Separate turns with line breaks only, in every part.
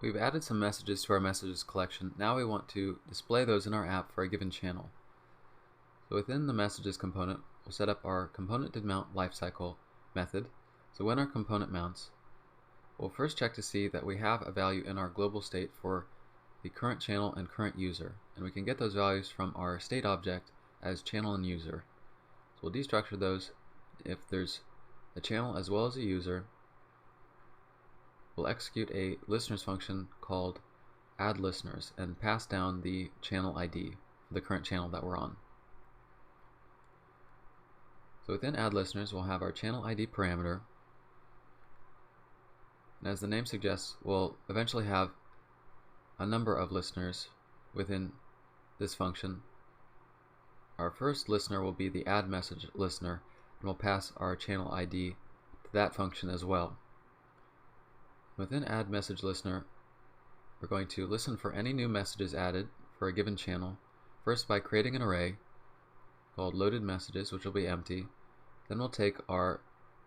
We've added some messages to our messages collection. Now we want to display those in our app for a given channel. So within the messages component, we'll set up our component.mount lifecycle method. So when our component mounts, we'll first check to see that we have a value in our global state for the current channel and current user, and we can get those values from our state object as channel and user. So we'll destructure those. If there's a channel as well as a user, we'll execute a listeners function called add listeners and pass down the channel ID for the current channel that we're on. So within add listeners, we'll have our channel ID parameter, and as the name suggests, we'll eventually have a number of listeners within this function. Our first listener will be the add message listener, and we'll pass our channel ID to that function as well. Within add message listener, we're going to listen for any new messages added for a given channel, first by creating an array called loaded messages, which will be empty. Then we'll take our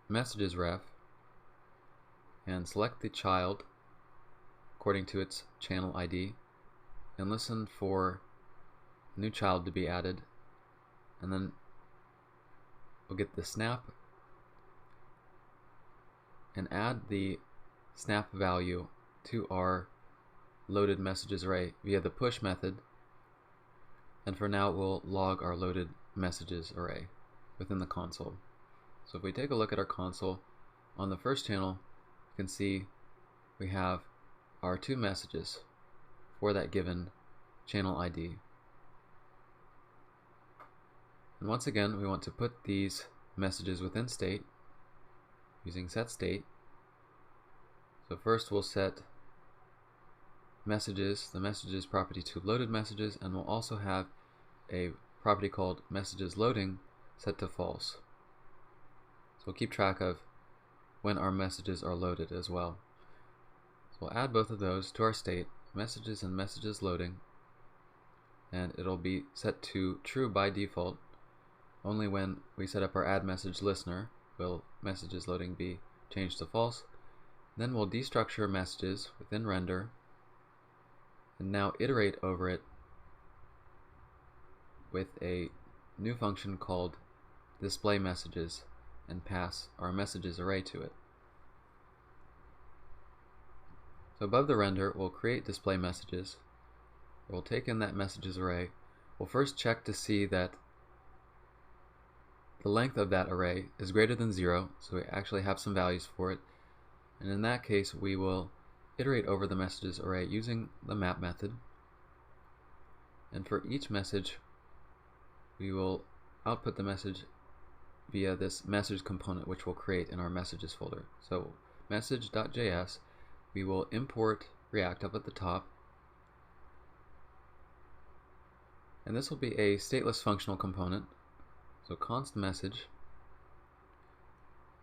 messages ref and select the child according to its channel ID and listen for a new child to be added, and then we'll get the snap and add the snap value to our loaded messages array via the push method, and for now we'll log our loaded messages array within the console. So if we take a look at our console, on the first channel you can see we have our two messages for that given channel ID. And once again, we want to put these messages within state using setState. So first we'll set messages, the messages property, to loaded messages, and we'll also have a property called messages loading set to false. So we'll keep track of when our messages are loaded as well. So we'll add both of those to our state, messages and messages loading, and it'll be set to true by default. Only when we set up our add message listener will messages loading be changed to false. Then we'll destructure messages within render and now iterate over it with a new function called display messages and pass our messages array to it. So above the render, we'll create display messages. We'll take in that messages array. We'll first check to see that the length of that array is greater than 0, so we actually have some values for it. And in that case, we will iterate over the messages array using the map method. And for each message, we will output the message via this message component, which we'll create in our messages folder. So message.js, we will import React up at the top, and this will be a stateless functional component. So const message,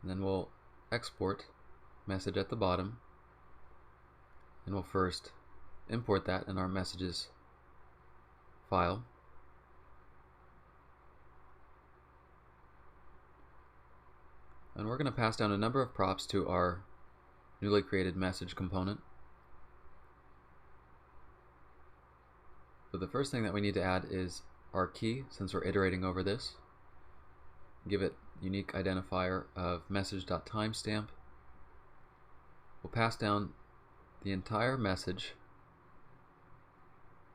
and then we'll export message at the bottom, and we'll first import that in our messages file. And we're going to pass down a number of props to our newly created message component. So the first thing that we need to add is our key, since we're iterating over this. Give it unique identifier of message.timestamp. We'll pass down the entire message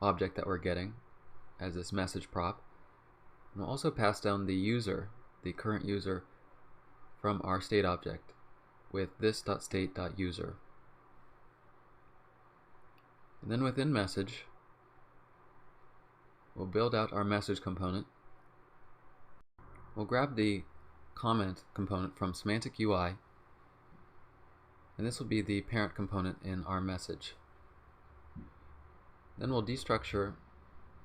object that we're getting as this message prop. And we'll also pass down the user, the current user, from our state object with this.state.user. And then within message, we'll build out our message component. We'll grab the comment component from semantic UI, and this will be the parent component in our message. Then we'll destructure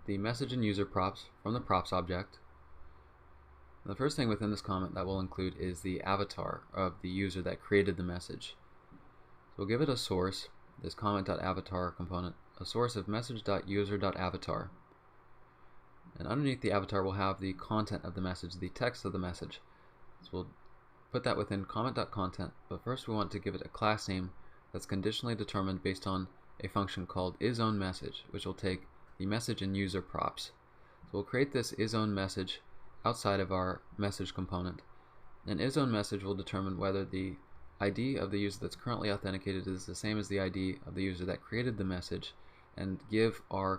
the message and user props from the props object. The first thing within this comment that we'll include is the avatar of the user that created the message. So we'll give it a source, this comment.avatar component, a source of message.user.avatar. And underneath the avatar we'll have the content of the message, the text of the message. So we'll put that within comment.content, but first we want to give it a class name that's conditionally determined based on a function called isOwnMessage, which will take the message and user props. So we'll create this isOwnMessage outside of our message component, and isOwnMessage will determine whether the ID of the user that's currently authenticated is the same as the ID of the user that created the message, and give our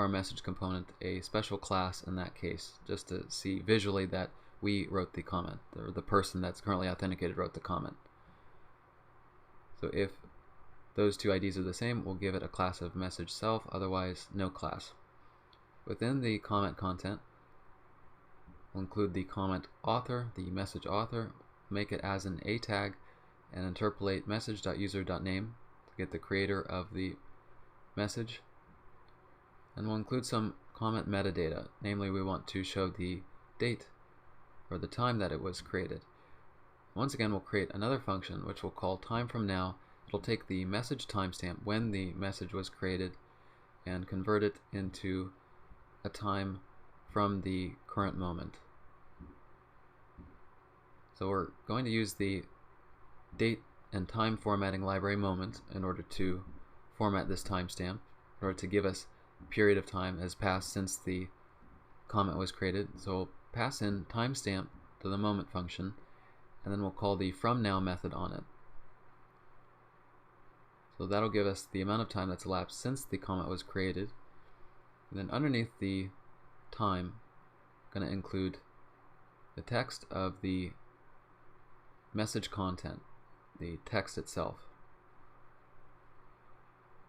message component a special class in that case, just to see visually that we wrote the comment, or the person that's currently authenticated wrote the comment. So if those two IDs are the same, we'll give it a class of message self, otherwise no class. Within the comment content, we'll include the comment author, the message author, make it as an A tag, and interpolate message.user.name to get the creator of the message. And we'll include some comment metadata, namely we want to show the date or the time that it was created. Once again, we'll create another function which we'll call timeFromNow. It'll take the message timestamp when the message was created and convert it into a time from the current moment. So we're going to use the date and time formatting library moment in order to format this timestamp, in order to give us a period of time has passed since the comment was created. So we'll pass in timestamp to the moment function, and then we'll call the FromNow method on it. So that'll give us the amount of time that's elapsed since the comment was created. And then underneath the time, I'm going to include the text of the message content, the text itself.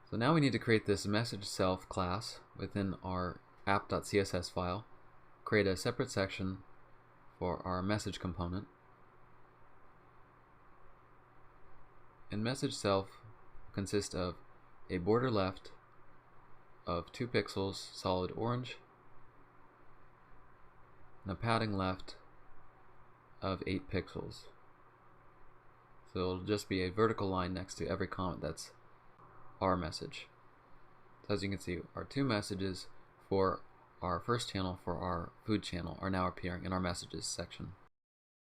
So now we need to create this message self class within our app.css file, create a separate section for our message component. And message self consists of a border left of 2 pixels solid orange and a padding left of 8 pixels. So it'll just be a vertical line next to every comment that's our message. So as you can see, our 2 messages for our first channel, for our food channel, are now appearing in our messages section.